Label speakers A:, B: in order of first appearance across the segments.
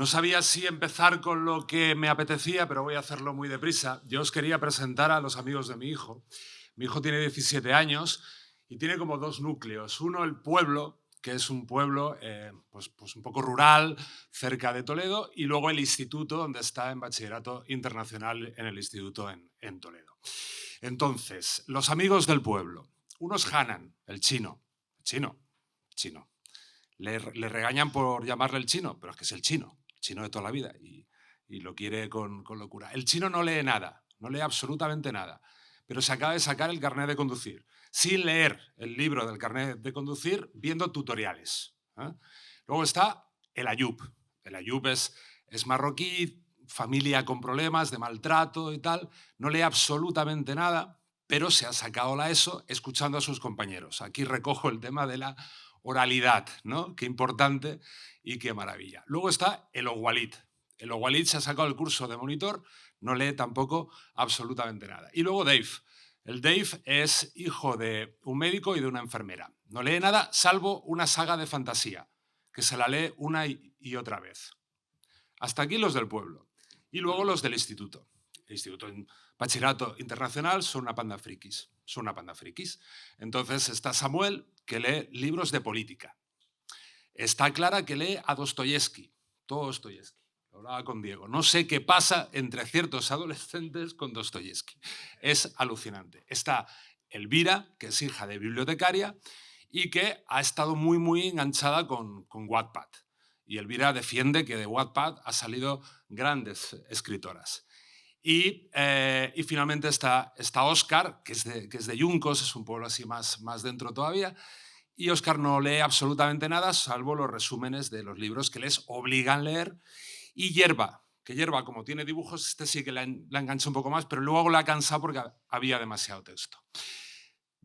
A: No sabía si empezar con lo que me apetecía, pero voy a hacerlo muy deprisa. Yo os quería presentar a los amigos de mi hijo. Mi hijo tiene 17 años y tiene como dos núcleos. Uno, el pueblo, que es un pueblo pues un poco rural, cerca de Toledo, y luego el instituto, donde está en bachillerato internacional en el instituto en Toledo. Entonces, los amigos del pueblo. Uno es Hanan, el chino. Chino. Le regañan por llamarle el chino, pero es que es el chino de toda la vida, y lo quiere con locura. El chino no lee nada, no lee absolutamente nada, pero se acaba de sacar el carnet de conducir, sin leer el libro del carnet de conducir, viendo tutoriales. Luego está el Ayub. El Ayub es marroquí, familia con problemas de maltrato y tal, no lee absolutamente nada, pero se ha sacado la ESO escuchando a sus compañeros. Aquí recojo el tema de la oralidad, ¿no? Qué importante y qué maravilla. Luego está el Owalit. El Owalit se ha sacado el curso de monitor, no lee tampoco absolutamente nada. Y luego Dave. El Dave es hijo de un médico y de una enfermera. No lee nada salvo una saga de fantasía, que se la lee una y otra vez. Hasta aquí los del pueblo. Y luego los del instituto. El instituto en bachillerato internacional son una panda frikis. Entonces está Samuel, que lee libros de política. Está Clara, que lee a Dostoyevsky. Todo Dostoyevsky. Lo hablaba con Diego. No sé qué pasa entre ciertos adolescentes con Dostoyevsky. Es alucinante. Está Elvira, que es hija de bibliotecaria y que ha estado muy enganchada con Wattpad. Y Elvira defiende que de Wattpad ha salido grandes escritoras. Y finalmente está Óscar, que es de Yuncos, es un pueblo así más dentro todavía, y Óscar no lee absolutamente nada, salvo los resúmenes de los libros que les obligan a leer. Y Yerba, que Yerba, como tiene dibujos, este sí que la engancha un poco más, pero luego la ha cansado porque había demasiado texto.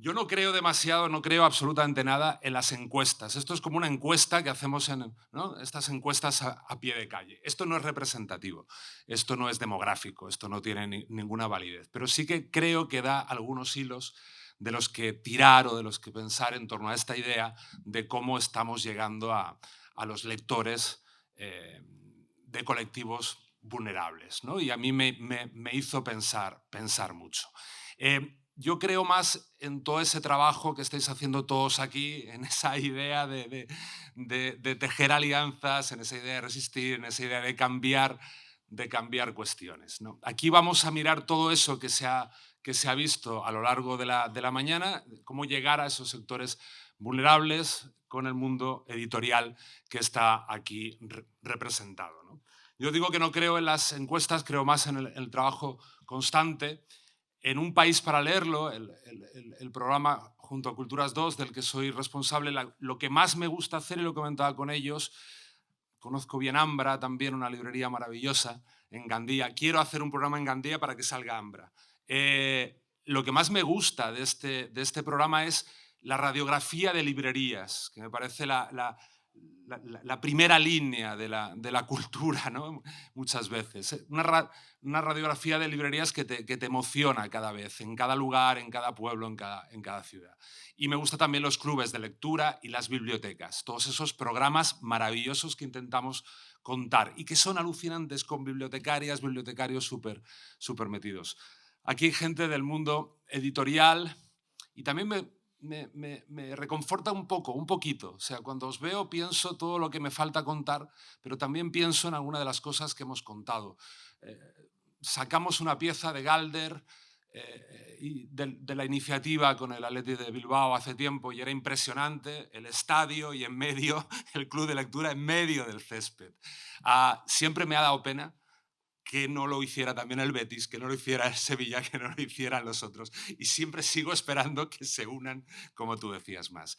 A: Yo no creo absolutamente nada en las encuestas. Esto es como una encuesta que hacemos ¿no? Estas encuestas a pie de calle. Esto no es representativo, esto no es demográfico, esto no tiene ninguna validez. Pero sí que creo que da algunos hilos de los que tirar o de los que pensar en torno a esta idea de cómo estamos llegando a los lectores de colectivos vulnerables, ¿no? Y a mí me hizo pensar mucho. Yo creo más en todo ese trabajo que estáis haciendo todos aquí, en esa idea de tejer alianzas, en esa idea de resistir, en esa idea de cambiar cuestiones, ¿no? Aquí vamos a mirar todo eso que se ha visto a lo largo de la mañana, cómo llegar a esos sectores vulnerables con el mundo editorial que está aquí representado, ¿no? Yo digo que no creo en las encuestas, creo más en el trabajo constante. En Un país para leerlo, el programa junto a Culturas 2, del que soy responsable, lo que más me gusta hacer, y lo comentaba con ellos, conozco bien Ambra, también una librería maravillosa en Gandía. Quiero hacer un programa en Gandía para que salga Ambra. Lo que más me gusta de este programa es la radiografía de librerías, que me parece la primera línea de la cultura, ¿no? Muchas veces. Una radiografía de librerías que te emociona cada vez, en cada lugar, en cada pueblo, en cada ciudad. Y me gustan también los clubes de lectura y las bibliotecas, todos esos programas maravillosos que intentamos contar y que son alucinantes, con bibliotecarias, bibliotecarios súper metidos. Aquí hay gente del mundo editorial y también me reconforta un poquito. O sea, cuando os veo pienso todo lo que me falta contar, pero también pienso en alguna de las cosas que hemos contado. Sacamos una pieza de Galder y de la iniciativa con el Athletic de Bilbao hace tiempo, y era impresionante el estadio y en medio el club de lectura en medio del césped. Siempre me ha dado pena que no lo hiciera también el Betis, que no lo hiciera el Sevilla, que no lo hicieran los otros. Y siempre sigo esperando que se unan, como tú decías, más.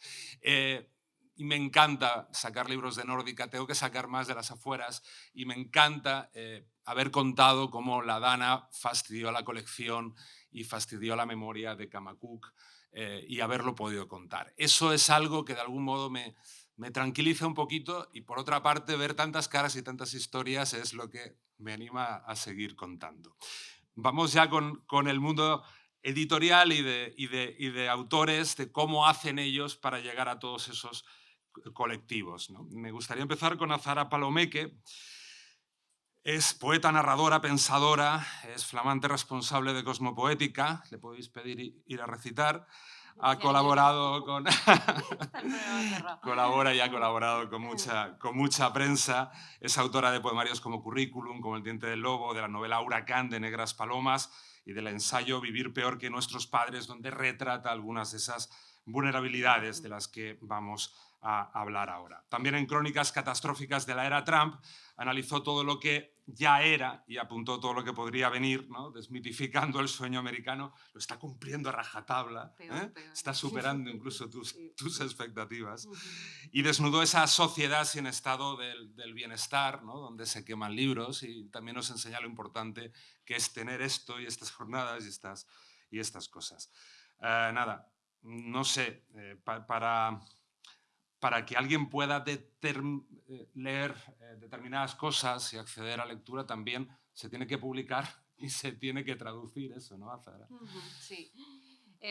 A: Y me encanta sacar libros de nórdica, tengo que sacar más de las afueras, y me encanta haber contado cómo la Dana fastidió la colección y fastidió la memoria de Kamakuk, y haberlo podido contar. Eso es algo que de algún modo me tranquiliza un poquito, y por otra parte ver tantas caras y tantas historias es lo que me anima a seguir contando. Vamos ya con el mundo editorial y de autores, de cómo hacen ellos para llegar a todos esos colectivos, ¿no? Me gustaría empezar con Azara Palomeque, Es poeta, narradora, pensadora, es flamante responsable de Cosmopoética, le podéis pedir ir a recitar. Ha colaborado con... Colabora y ha colaborado con mucha prensa. Es autora de poemarios como Currículum, como El diente del lobo, de la novela Huracán de Negras Palomas y del ensayo Vivir peor que nuestros padres, donde retrata algunas de esas vulnerabilidades de las que vamos a hablar ahora. También en Crónicas catastróficas de la era Trump analizó todo lo que ya era y apuntó todo lo que podría venir, ¿no? Desmitificando el sueño americano. Lo está cumpliendo a rajatabla,
B: peor.
A: Está superando incluso tus expectativas. Y desnudó esa sociedad sin estado del bienestar, ¿no? Donde se queman libros, y también nos enseña lo importante que es tener esto y estas jornadas y estas cosas. Nada, no sé, para que alguien pueda leer determinadas cosas y acceder a lectura, también se tiene que publicar y se tiene que traducir eso, ¿no, Azahara?
B: Sí.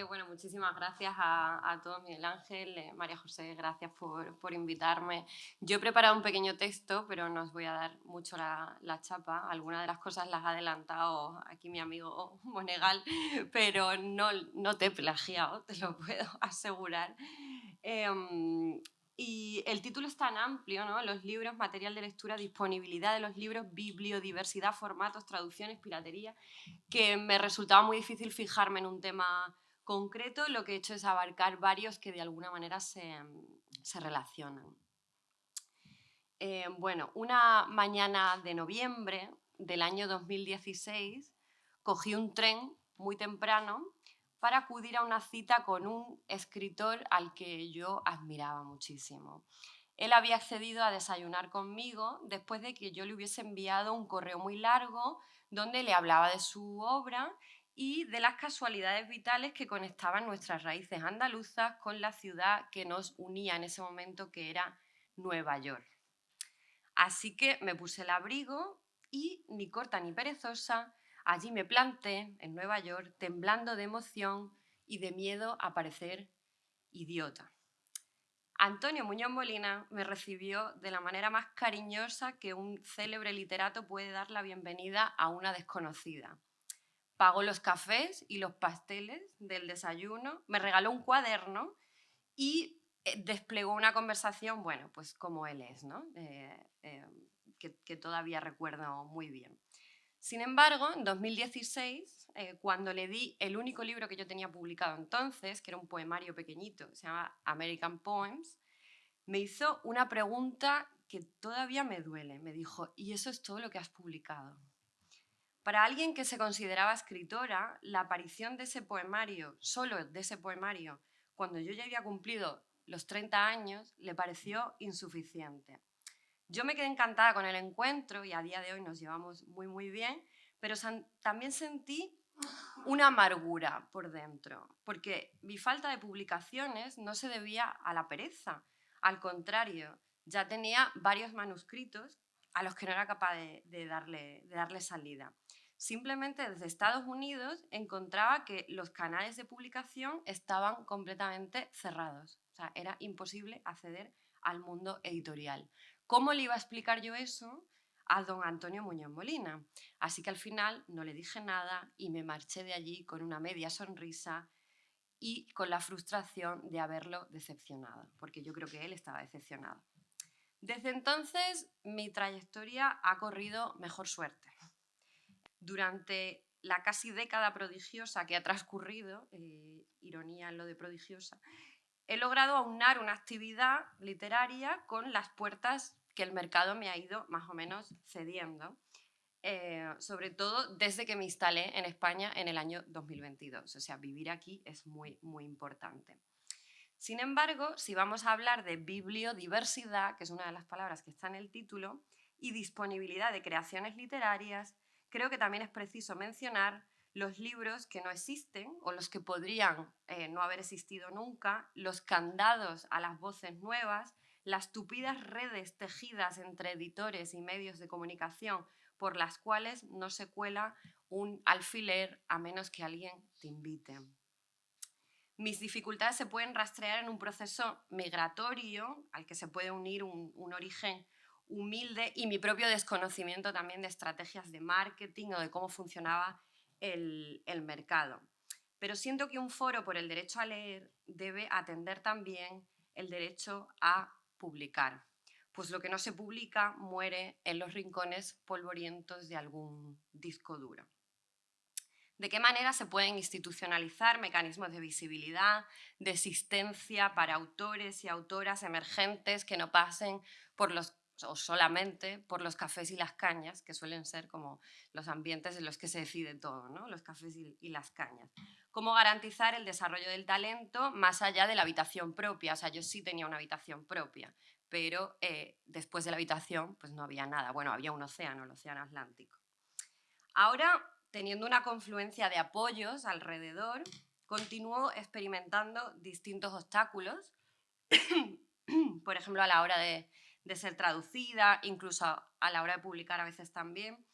B: Bueno, muchísimas gracias a todos, Miguel Ángel, María José, gracias por invitarme. Yo he preparado un pequeño texto, pero no os voy a dar mucho la chapa. Algunas de las cosas las ha adelantado aquí mi amigo Monegal, pero no te he plagiado, te lo puedo asegurar. Y el título es tan amplio, ¿no? Los libros, material de lectura, disponibilidad de los libros, bibliodiversidad, formatos, traducciones, piratería, que me resultaba muy difícil fijarme en un tema concreto. Lo que he hecho es abarcar varios que de alguna manera se relacionan. Bueno, una mañana de noviembre del año 2016 cogí un tren muy temprano para acudir a una cita con un escritor al que yo admiraba muchísimo. Él había accedido a desayunar conmigo después de que yo le hubiese enviado un correo muy largo donde le hablaba de su obra y de las casualidades vitales que conectaban nuestras raíces andaluzas con la ciudad que nos unía en ese momento, que era Nueva York. Así que me puse el abrigo y, ni corta ni perezosa, allí me planté en Nueva York, temblando de emoción y de miedo a parecer idiota. Antonio Muñoz Molina me recibió de la manera más cariñosa que un célebre literato puede dar la bienvenida a una desconocida. Pagó los cafés y los pasteles del desayuno, me regaló un cuaderno y desplegó una conversación, bueno, pues como él es, ¿no? Que todavía recuerdo muy bien. Sin embargo, en 2016, cuando le di el único libro que yo tenía publicado entonces, que era un poemario pequeñito, se llama American Poems, me hizo una pregunta que todavía me duele. Me dijo, ¿y eso es todo lo que has publicado? Para alguien que se consideraba escritora, la aparición de ese poemario, solo de ese poemario, cuando yo ya había cumplido los 30 años, le pareció insuficiente. Yo me quedé encantada con el encuentro y a día de hoy nos llevamos muy bien, pero también sentí una amargura por dentro, porque mi falta de publicaciones no se debía a la pereza, al contrario, ya tenía varios manuscritos a los que no era capaz de darle salida. Simplemente desde Estados Unidos encontraba que los canales de publicación estaban completamente cerrados, o sea, era imposible acceder al mundo editorial. ¿Cómo le iba a explicar yo eso a don Antonio Muñoz Molina? Así que al final no le dije nada y me marché de allí con una media sonrisa y con la frustración de haberlo decepcionado, porque yo creo que él estaba decepcionado. Desde entonces mi trayectoria ha corrido mejor suerte. Durante la casi década prodigiosa que ha transcurrido, ironía en lo de prodigiosa, he logrado aunar una actividad literaria con las puertas que el mercado me ha ido más o menos cediendo, sobre todo desde que me instalé en España en el año 2022. O sea, vivir aquí es muy importante. Sin embargo, si vamos a hablar de bibliodiversidad, que es una de las palabras que está en el título, y disponibilidad de creaciones literarias, creo que también es preciso mencionar los libros que no existen o los que podrían no haber existido nunca, los candados a las voces nuevas, las tupidas redes tejidas entre editores y medios de comunicación por las cuales no se cuela un alfiler a menos que alguien te invite. Mis dificultades se pueden rastrear en un proceso migratorio al que se puede unir un origen humilde y mi propio desconocimiento también de estrategias de marketing o de cómo funcionaba el mercado. Pero siento que un foro por el derecho a leer debe atender también el derecho a publicar, pues lo que no se publica muere en los rincones polvorientos de algún disco duro. ¿De qué manera se pueden institucionalizar mecanismos de visibilidad, de existencia para autores y autoras emergentes que no pasen por los, o solamente por los cafés y las cañas, que suelen ser como los ambientes en los que se decide todo, ¿no? Los cafés y las cañas? ¿Cómo garantizar el desarrollo del talento más allá de la habitación propia? O sea, yo sí tenía una habitación propia, pero después de la habitación pues no había nada. Bueno, había un océano, el océano Atlántico. Ahora, teniendo una confluencia de apoyos alrededor, continúo experimentando distintos obstáculos, por ejemplo, a la hora de ser traducida, incluso a la hora de publicar a veces también,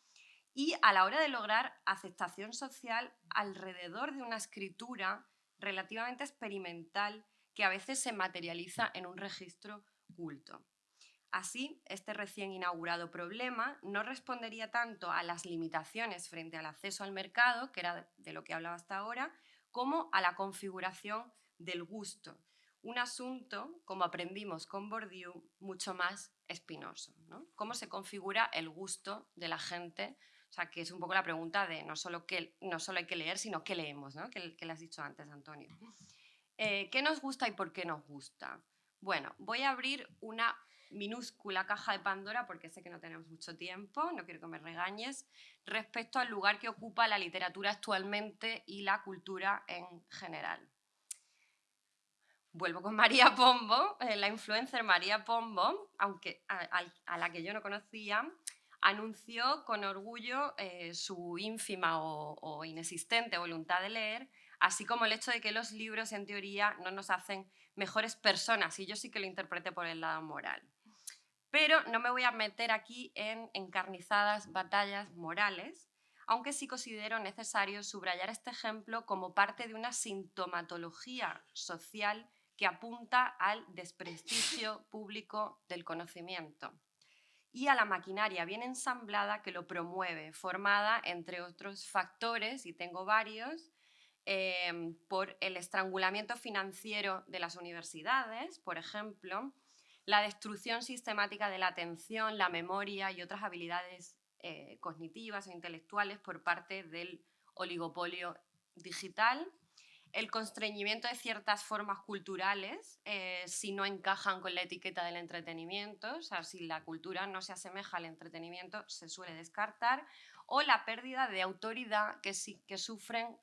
B: y a la hora de lograr aceptación social alrededor de una escritura relativamente experimental que a veces se materializa en un registro culto. Así, este recién inaugurado problema no respondería tanto a las limitaciones frente al acceso al mercado, que era de lo que hablaba hasta ahora, como a la configuración del gusto. Un asunto, como aprendimos con Bourdieu, mucho más espinoso, ¿no? ¿Cómo se configura el gusto de la gente? O sea, que es un poco la pregunta de no solo hay que leer, sino qué leemos, ¿no? Que le has dicho antes, Antonio. ¿Qué nos gusta y por qué nos gusta? Bueno, voy a abrir una minúscula caja de Pandora, porque sé que no tenemos mucho tiempo, no quiero que me regañes, respecto al lugar que ocupa la literatura actualmente y la cultura en general. Vuelvo con María Pombo, la influencer María Pombo, aunque a la que yo no conocía, anunció con orgullo su ínfima o inexistente voluntad de leer, así como el hecho de que los libros en teoría no nos hacen mejores personas, y yo sí que lo interpreté por el lado moral. Pero no me voy a meter aquí en encarnizadas batallas morales, aunque sí considero necesario subrayar este ejemplo como parte de una sintomatología social que apunta al desprestigio público del conocimiento y a la maquinaria bien ensamblada que lo promueve, formada, entre otros factores, y tengo varios, por el estrangulamiento financiero de las universidades, por ejemplo, la destrucción sistemática de la atención, la memoria y otras habilidades cognitivas o intelectuales por parte del oligopolio digital, el constreñimiento de ciertas formas culturales si no encajan con la etiqueta del entretenimiento, o sea, si la cultura no se asemeja al entretenimiento, se suele descartar, o la pérdida de autoridad que sufren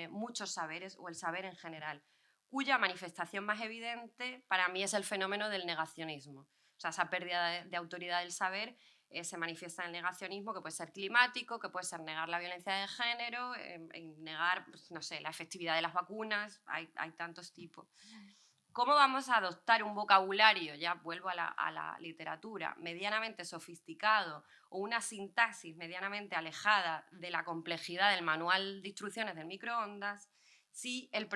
B: muchos saberes o el saber en general, cuya manifestación más evidente para mí es el fenómeno del negacionismo. O sea, esa pérdida de autoridad del saber se manifiesta en el negacionismo, que puede ser climático, que puede ser negar la violencia de género, negar, pues, no sé, la efectividad de las vacunas, hay tantos tipos. ¿Cómo vamos a adoptar un vocabulario, ya vuelvo a la literatura, medianamente sofisticado o una sintaxis medianamente alejada de la complejidad del manual de instrucciones del microondas si el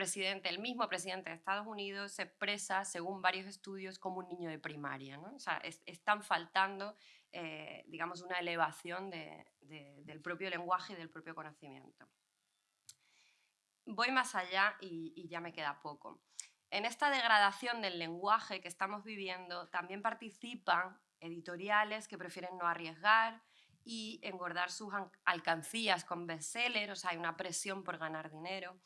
B: mismo presidente de Estados Unidos se expresa, según varios estudios, como un niño de primaria, ¿no? O sea, están faltando digamos, una elevación del propio lenguaje y del propio conocimiento. Voy más allá y ya me queda poco. En esta degradación del lenguaje que estamos viviendo también participan editoriales que prefieren no arriesgar y engordar sus alcancías con bestsellers, o sea, hay una presión por ganar dinero.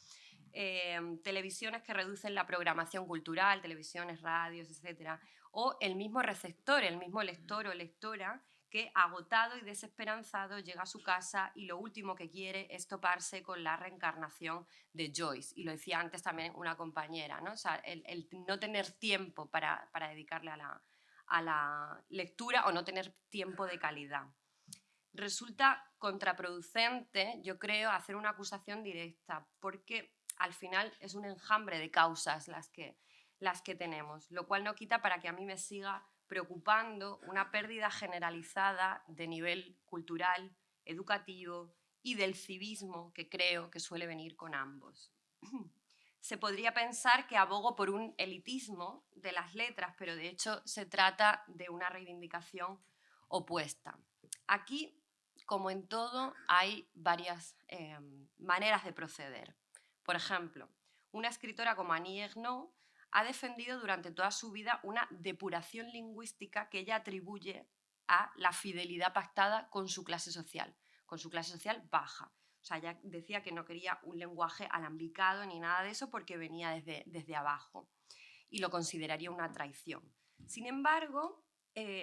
B: Televisiones que reducen la programación cultural, televisiones, radios, etc. O el mismo receptor, el mismo lector o lectora que, agotado y desesperanzado, llega a su casa y lo último que quiere es toparse con la reencarnación de Joyce. Y lo decía antes también una compañera, ¿no? O sea, el no tener tiempo para dedicarle a la lectura o no tener tiempo de calidad. Resulta contraproducente, yo creo, hacer una acusación directa, porque al final es un enjambre de causas las que tenemos, lo cual no quita para que a mí me siga preocupando una pérdida generalizada de nivel cultural, educativo y del civismo que creo que suele venir con ambos. Se podría pensar que abogo por un elitismo de las letras, pero de hecho se trata de una reivindicación opuesta. Aquí, como en todo, hay varias maneras de proceder. Por ejemplo, una escritora como Annie Ernaux ha defendido durante toda su vida una depuración lingüística que ella atribuye a la fidelidad pactada con su clase social baja. O sea, ella decía que no quería un lenguaje alambicado ni nada de eso porque venía desde abajo y lo consideraría una traición. Sin embargo,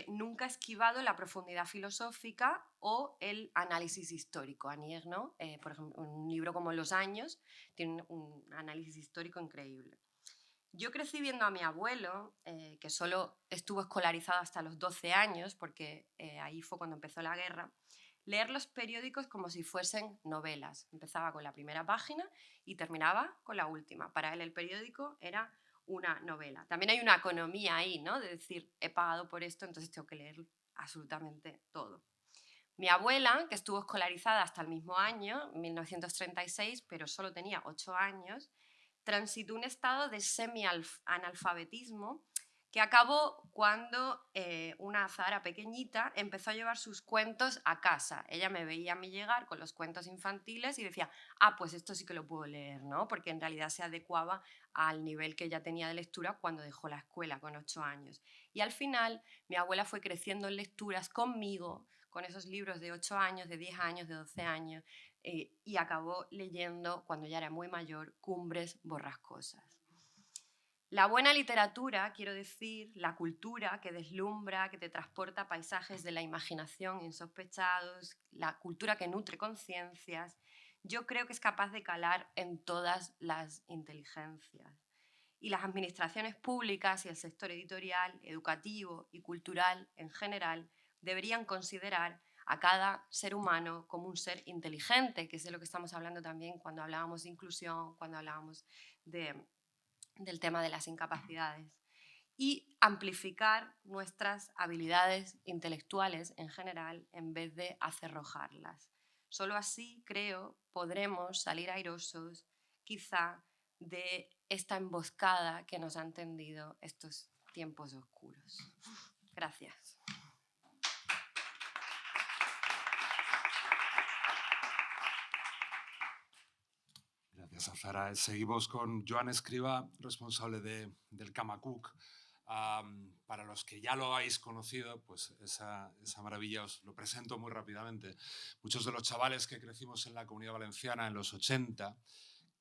B: nunca ha esquivado la profundidad filosófica o el análisis histórico. Annie Ernaux, por ejemplo, en un libro como Los años, tiene un análisis histórico increíble. Yo crecí viendo a mi abuelo, que solo estuvo escolarizado hasta los 12 años, porque ahí fue cuando empezó la guerra, leer los periódicos como si fuesen novelas. Empezaba con la primera página y terminaba con la última. Para él el periódico era una novela. También hay una economía ahí, ¿no? De decir, he pagado por esto, entonces tengo que leer absolutamente todo. Mi abuela, que estuvo escolarizada hasta el mismo año, 1936, pero solo tenía 8 años, transitó un estado de semi-analfabetismo que acabó cuando una Zahara pequeñita empezó a llevar sus cuentos a casa. Ella me veía a mí llegar con los cuentos infantiles y decía, ah, pues esto sí que lo puedo leer, ¿no? Porque en realidad se adecuaba al nivel que ella tenía de lectura cuando dejó la escuela con 8 años. Y al final mi abuela fue creciendo en lecturas conmigo, con esos libros de 8 años, de 10 años, de 12 años, y acabó leyendo, cuando ya era muy mayor, Cumbres borrascosas. La buena literatura, quiero decir, la cultura que deslumbra, que te transporta paisajes de la imaginación insospechados, la cultura que nutre conciencias, yo creo que es capaz de calar en todas las inteligencias. Y las administraciones públicas y el sector editorial, educativo y cultural en general deberían considerar a cada ser humano como un ser inteligente, que es de lo que estamos hablando también cuando hablábamos de inclusión, cuando hablábamos del tema de las incapacidades, y amplificar nuestras habilidades intelectuales en general en vez de acerrojarlas. Solo así, creo, podremos salir airosos, quizá, de esta emboscada que nos han tendido estos tiempos oscuros. Gracias.
A: Gracias, Azahara. Seguimos con Joan Escrivá, responsable del Camacuc. Para los que ya lo habéis conocido, pues esa maravilla os lo presento muy rápidamente. Muchos de los chavales que crecimos en la Comunidad Valenciana en los 80,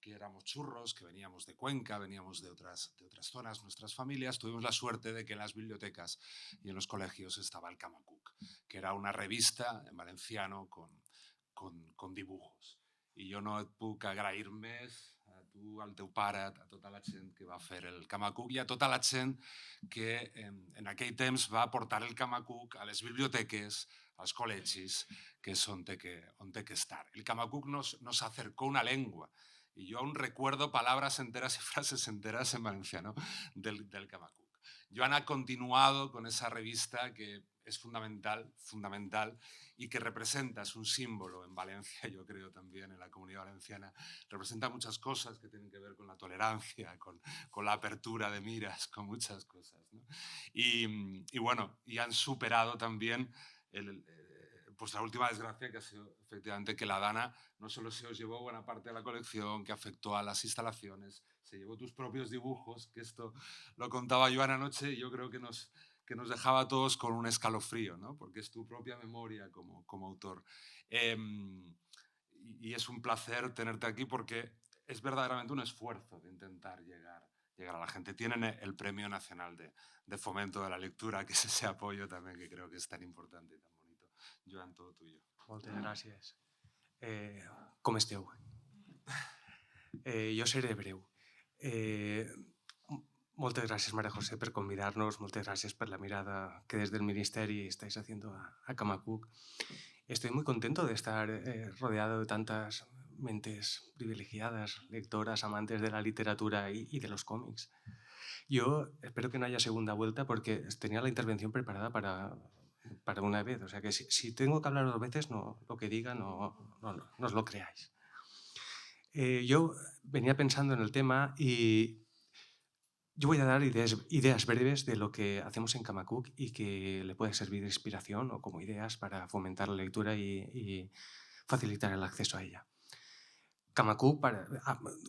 A: que éramos churros, que veníamos de Cuenca, veníamos de otras zonas, nuestras familias, tuvimos la suerte de que en las bibliotecas y en los colegios estaba el Camacuc, que era una revista en valenciano con dibujos. I jo no et puc agrair més a tu, al teu pare, a tota la gent que va fer el Camacuc i a tota la gent que en aquell temps va portar el Camacuc a les biblioteques, als col·legis, que és on té que estar. El Camacuc nos acercó una lengua y yo aún recuerdo palabras enteras y frases enteras en valenciano del Camacuc. Joan ha continuado con esa revista que es fundamental y que representa, es un símbolo en Valencia, yo creo también en la Comunidad Valenciana, representa muchas cosas que tienen que ver con la tolerancia, con la apertura de miras, con muchas cosas, ¿no? Y bueno, y han superado también pues la última desgracia, que ha sido efectivamente que la Dana no solo se os llevó buena parte de la colección, que afectó a las instalaciones, se llevó tus propios dibujos, que esto lo contaba Joan anoche y yo creo que nos dejaba a todos con un escalofrío, ¿no? Porque es tu propia memoria como autor. Y es un placer tenerte aquí porque es verdaderamente un esfuerzo de intentar llegar a la gente. Tienen el Premio Nacional de Fomento de la Lectura, que es ese apoyo también que creo que es tan importante y tan bonito. Joan, todo tuyo.
C: Moltes gràcies. Com esteu? Jo seré breu. Moltes gràcies, María José, per convidar-nos. Moltes gràcies per la mirada que des del Ministeri estáis haciendo a Camacuc. Estoy muy contento de estar rodeado de tantas mentes privilegiadas, lectoras, amantes de la literatura y de los cómics. Yo espero que no haya segunda vuelta porque tenía la intervención preparada para una vez. O sea que si tengo que hablar 2 veces, no, lo que diga no os lo creáis. Yo venía pensando en el tema y Yo voy a dar ideas breves de lo que hacemos en Kamakuk y que le puede servir de inspiración o como ideas para fomentar la lectura y facilitar el acceso a ella. Kamakuk,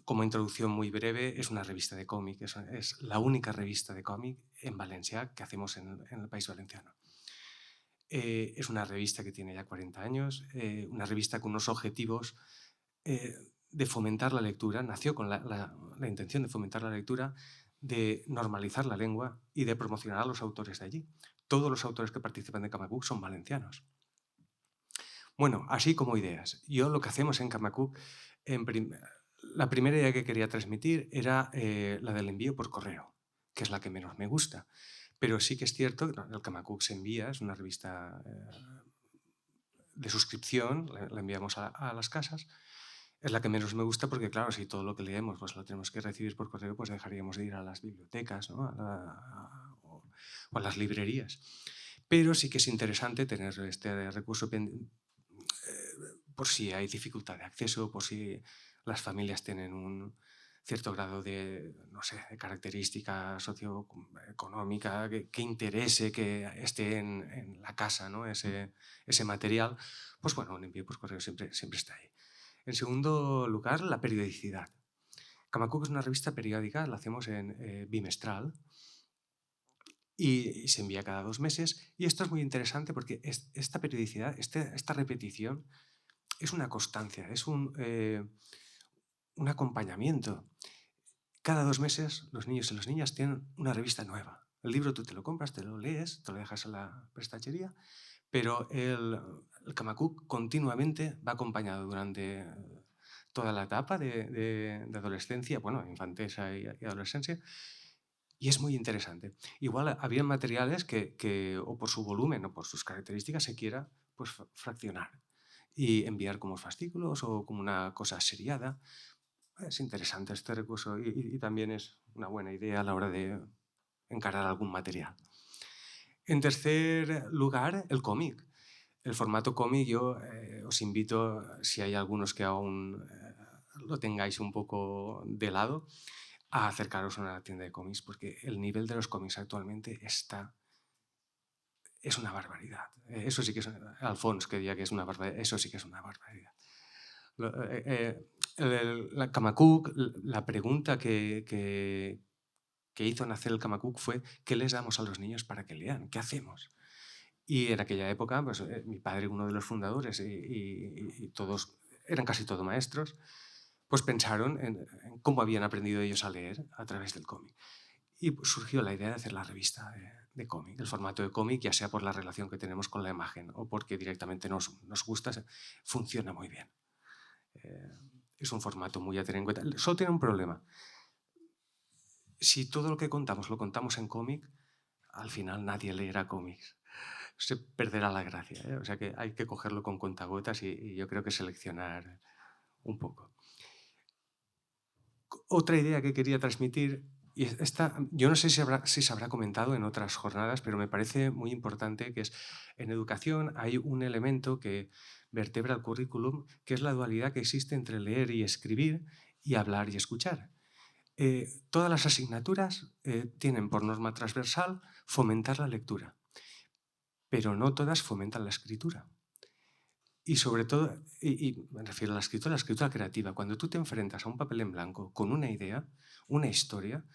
C: como introducción muy breve, es una revista de cómic, es la única revista de cómic en valencià que hacemos en el País Valenciano. Es una revista que tiene ya 40 años, una revista con unos objetivos de fomentar la lectura, nació con la intención de fomentar la lectura, de normalizar la lengua y de promocionar a los autores de allí. Todos los autores que participan de Kamakuk son valencianos. Bueno, así como ideas. Yo lo que hacemos en Kamakuk, la primera idea que quería transmitir era la del envío por correo, que es la que menos me gusta. Pero sí que es cierto que el Kamakuk se envía, es una revista de suscripción, la enviamos a las casas. Es la que menos me gusta porque, claro, si todo lo que leemos pues lo tenemos que recibir por correo, pues dejaríamos de ir a las bibliotecas, ¿no? O a las librerías. Pero sí que es interesante tener este recurso por si hay dificultad de acceso, por si las familias tienen un cierto grado de, no sé, de característica socioeconómica que interese que esté en la casa, ¿no? ese material, pues bueno, un envío por correo siempre está ahí. En segundo lugar, la periodicidad. Kamakuk es una revista periódica, la hacemos en bimestral y se envía cada 2 meses. Y esto es muy interesante porque esta periodicidad, esta repetición, es una constancia, es un acompañamiento. Cada 2 meses los niños y las niñas tienen una revista nueva. El libro tú te lo compras, te lo lees, te lo dejas en la prestachería, pero el Kamakuk continuamente va acompañado durante toda la etapa de adolescencia, bueno, infantesa y adolescencia, y es muy interesante. Igual había materiales que o por su volumen o por sus características se quiera pues, fraccionar y enviar como fascículos o como una cosa seriada. Es interesante este recurso y también es una buena idea a la hora de encarar algún material. En tercer lugar, el cómic. El formato cómic yo os invito, si hay algunos que aún lo tengáis un poco de lado, a acercaros a una tienda de cómics porque el nivel de los cómics actualmente es una barbaridad. Eso sí que es, Alfons que diga que es una barbaridad, eso sí que es una barbaridad. La Kamakuk, la pregunta que hizo nacer el Kamakuk fue ¿qué les damos a los niños para que lean? ¿Qué hacemos? Y en aquella época, pues, mi padre, uno de los fundadores, y todos, eran casi todos maestros, pues pensaron en cómo habían aprendido ellos a leer a través del cómic. Y pues, surgió la idea de hacer la revista de cómic, el formato de cómic, ya sea por la relación que tenemos con la imagen o porque directamente nos gusta, funciona muy bien. Es un formato muy a tener en cuenta. Solo tiene un problema. Si todo lo que contamos lo contamos en cómic, al final nadie leerá cómics. Se perderá la gracia. O sea que hay que cogerlo con contagotas y yo creo que seleccionar un poco. Otra idea que quería transmitir, y esta, yo no sé si se habrá comentado en otras jornadas, pero me parece muy importante, que es en educación hay un elemento que vertebra el currículum, que es la dualidad que existe entre leer y escribir y hablar y escuchar. Todas las asignaturas tienen por norma transversal fomentar la lectura, pero no todas fomentan la escritura. Y sobre todo, y me refiero a la escritura creativa. Cuando tú te enfrentas a un papel en blanco con una idea, una historia,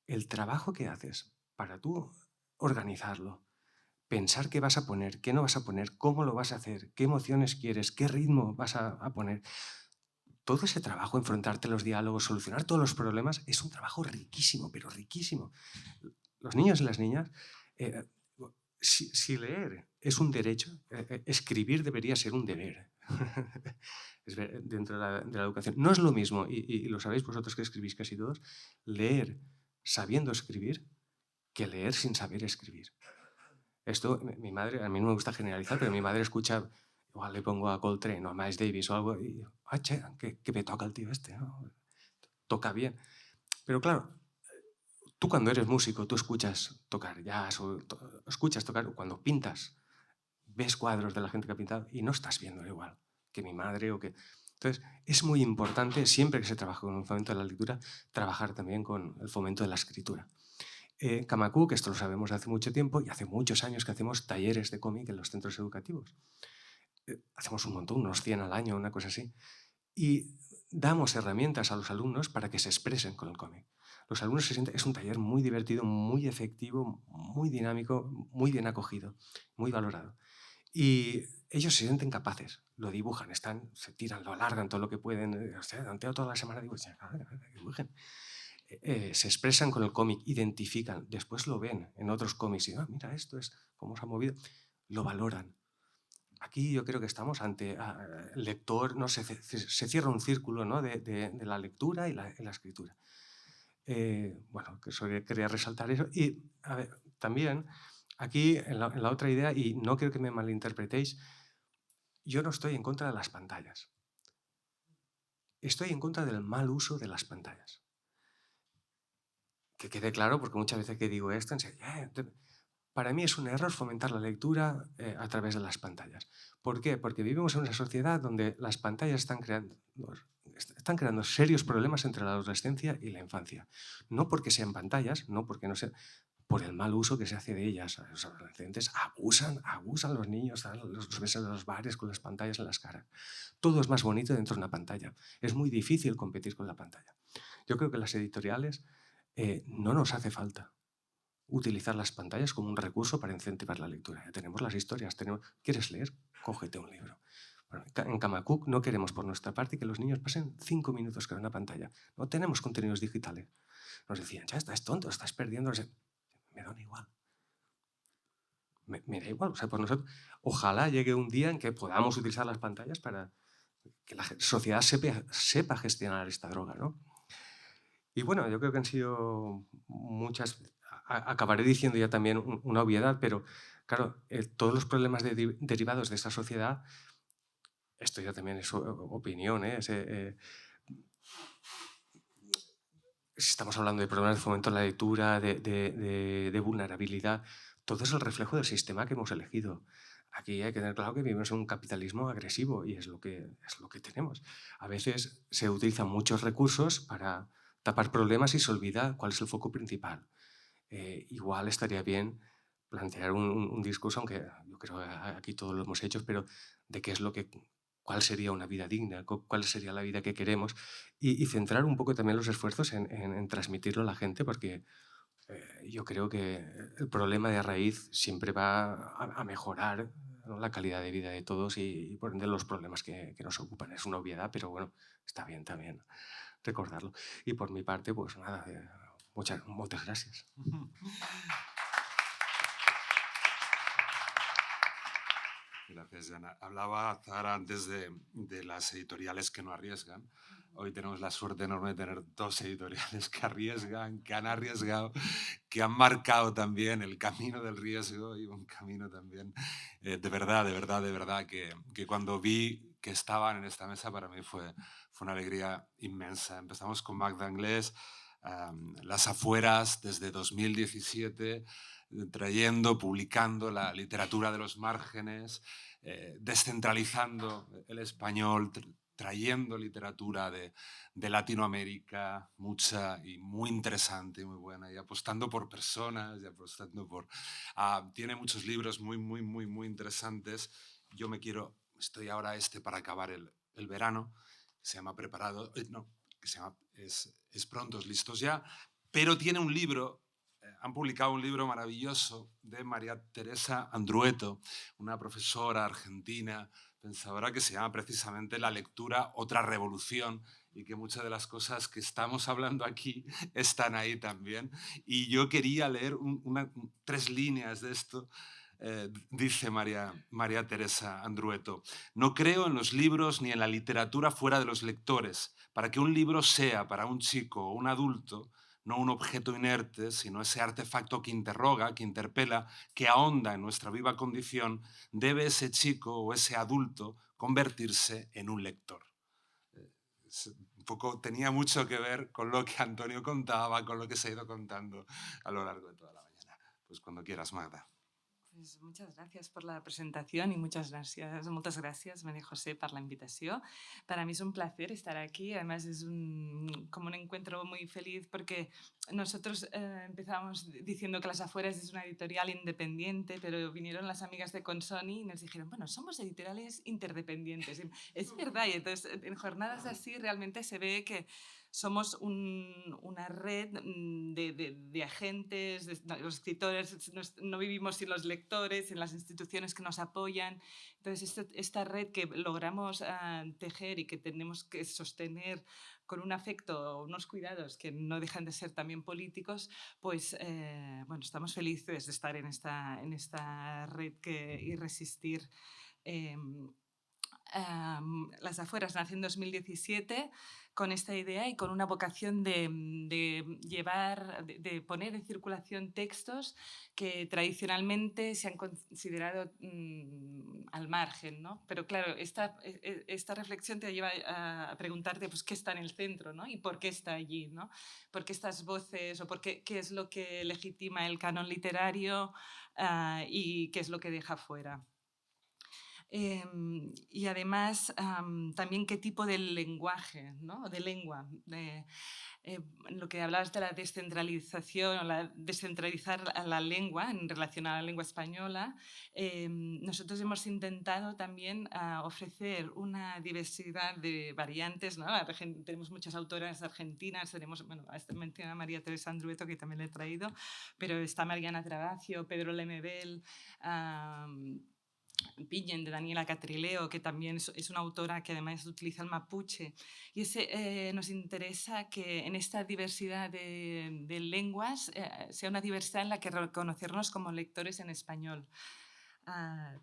C: el trabajo que haces para tú organizarlo, pensar qué vas a poner, qué no vas a poner, cómo lo vas a hacer, qué emociones quieres, qué ritmo vas a poner, todo ese trabajo, enfrentarte a los diálogos, solucionar todos los problemas, es un trabajo riquísimo, pero riquísimo. Los niños y las niñas, si leer es un derecho, escribir debería ser un deber dentro de la educación. No es lo mismo, y lo sabéis vosotros que escribís casi todos, leer sabiendo escribir que leer sin saber escribir. Esto, mi madre, a mí no me gusta generalizar, pero mi madre escucha, igual le pongo a Coltrane o a Miles Davis o algo, y che, que me toca el tío este, ¿no? Toca bien. Pero claro, tú cuando eres músico, tú escuchas tocar jazz o escuchas tocar, cuando pintas, ves cuadros de la gente que ha pintado y no estás viendo igual que mi madre o que... Entonces, es muy importante, siempre que se trabaja con el fomento de la lectura, trabajar también con el fomento de la escritura. Kamakuk, esto lo sabemos hace mucho tiempo y hace muchos años que hacemos talleres de cómic en los centros educativos. Hacemos un montón, unos 100 al año, una cosa así. Y damos herramientas a los alumnos para que se expresen con el cómic. Los alumnos se sienten, es un taller muy divertido, muy efectivo, muy dinámico, muy bien acogido, muy valorado. Y ellos se sienten capaces, lo dibujan, se tiran, lo alargan todo lo que pueden. O sea, durante toda la semana dibujen. Se expresan con el cómic, identifican, después lo ven en otros cómics y mira, esto es cómo se ha movido, lo valoran. Aquí yo creo que estamos ante el lector, ¿no? Se cierra un círculo, ¿no? de la lectura y la escritura. Bueno, que quería resaltar eso. Y a ver, también aquí en la otra idea, y no quiero que me malinterpretéis, yo no estoy en contra de las pantallas. Estoy en contra del mal uso de las pantallas. Que quede claro, porque muchas veces que digo esto, para mí es un error fomentar la lectura a través de las pantallas. ¿Por qué? Porque vivimos en una sociedad donde las pantallas están creando serios problemas entre la adolescencia y la infancia. No porque sean pantallas, no porque no sean, por el mal uso que se hace de ellas. Los adolescentes abusan los niños, los ves en los bares con las pantallas en las caras. Todo es más bonito dentro de una pantalla. Es muy difícil competir con la pantalla. Yo creo que las editoriales no nos hace falta utilizar las pantallas como un recurso para incentivar la lectura. Ya tenemos las historias. ¿Quieres leer? Cógete un libro. Bueno, en Kamakuk no queremos por nuestra parte que los niños pasen 5 minutos con una pantalla. No tenemos contenidos digitales. Nos decían, ya estás tonto, estás perdiendo. Me da igual. Me da igual. O sea, por nosotros, ojalá llegue un día en que podamos utilizar las pantallas para que la sociedad sepa gestionar esta droga, ¿no? Y bueno, yo creo que han sido muchas. Acabaré diciendo ya también una obviedad, pero claro, todos los problemas derivados de esta sociedad, esto ya también es opinión, si estamos hablando de problemas de fomento a la lectura, de vulnerabilidad, todo es el reflejo del sistema que hemos elegido. Aquí hay que tener claro que vivimos en un capitalismo agresivo y es lo que tenemos. A veces se utilizan muchos recursos para tapar problemas y se olvida cuál es el foco principal. Igual estaría bien plantear un discurso, aunque yo creo que aquí todos lo hemos hecho, pero de cuál sería una vida digna, cuál sería la vida que queremos y centrar un poco también los esfuerzos en transmitirlo a la gente, porque yo creo que el problema de raíz siempre va a mejorar, ¿no?, la calidad de vida de todos y por ende los problemas que nos ocupan. Es una obviedad, pero bueno, está bien también recordarlo. Y por mi parte, pues nada, muchas gracias.
A: Gracias, Jana. Hablaba Zahara antes de las editoriales que no arriesgan. Hoy tenemos la suerte enorme de tener dos editoriales que arriesgan, que han arriesgado, que han marcado también el camino del riesgo y un camino también de verdad, que cuando vi que estaban en esta mesa para mí fue una alegría inmensa. Empezamos con Magda Anglés, Las Afueras, desde 2017, publicando la literatura de los márgenes, descentralizando el español, trayendo literatura de Latinoamérica, mucha y muy interesante, muy buena, y apostando por personas, y apostando por... tiene muchos libros muy interesantes. Estoy ahora para acabar el verano, se llama Preparado, no, que se llama Es Prontos, Listos Ya, pero tiene un libro. Han publicado un libro maravilloso de María Teresa Andrueto, una profesora argentina, pensadora, que se llama precisamente La lectura, otra revolución, y que muchas de las cosas que estamos hablando aquí están ahí también. Y yo quería leer 3 líneas de esto. Dice María Teresa Andrueto: no creo en los libros ni en la literatura fuera de los lectores. Para que un libro sea para un chico o un adulto, no un objeto inerte, sino ese artefacto que interroga, que interpela, que ahonda en nuestra viva condición, debe ese chico o ese adulto convertirse en un lector. Tenía mucho que ver con lo que Antonio contaba, con lo que se ha ido contando a lo largo de toda la mañana. Pues cuando quieras, Magda.
D: Pues muchas gracias por la presentación y muchas gracias, María José, por la invitación. Para mí es un placer estar aquí. Además, es como un encuentro muy feliz porque nosotros empezamos diciendo que Las Afueras es una editorial independiente, pero vinieron las amigas de Consoni y nos dijeron, bueno, somos editoriales interdependientes. Y es verdad, y entonces en jornadas así realmente se ve que somos una red de agentes, los escritores, no vivimos sin los lectores, sin las instituciones que nos apoyan. Entonces, esta red que logramos tejer y que tenemos que sostener con un afecto, unos cuidados que no dejan de ser también políticos, pues bueno, estamos felices de estar en esta red y resistir. Las Afueras nació en 2017 con esta idea y con una vocación de poner en circulación textos que tradicionalmente se han considerado al margen, ¿no? Pero claro, esta reflexión te lleva a preguntarte pues, qué está en el centro, ¿no? Y por qué está allí, ¿no? ¿Por qué estas voces o qué es lo que legitima el canon literario y qué es lo que deja fuera? Y además también qué tipo de lenguaje, ¿no? De lengua. Lo que hablabas de la descentralización o descentralizar la lengua en relación a la lengua española, nosotros hemos intentado también ofrecer una diversidad de variantes, ¿no? Tenemos muchas autoras argentinas, bueno, menciona a María Teresa Andrueto, que también le he traído, pero está Mariana Trabacio, Pedro Lemebel, Piñen, de Daniela Catrileo, que también es una autora que además utiliza el mapuche. Y nos interesa que en esta diversidad de lenguas sea una diversidad en la que reconocernos como lectores en español.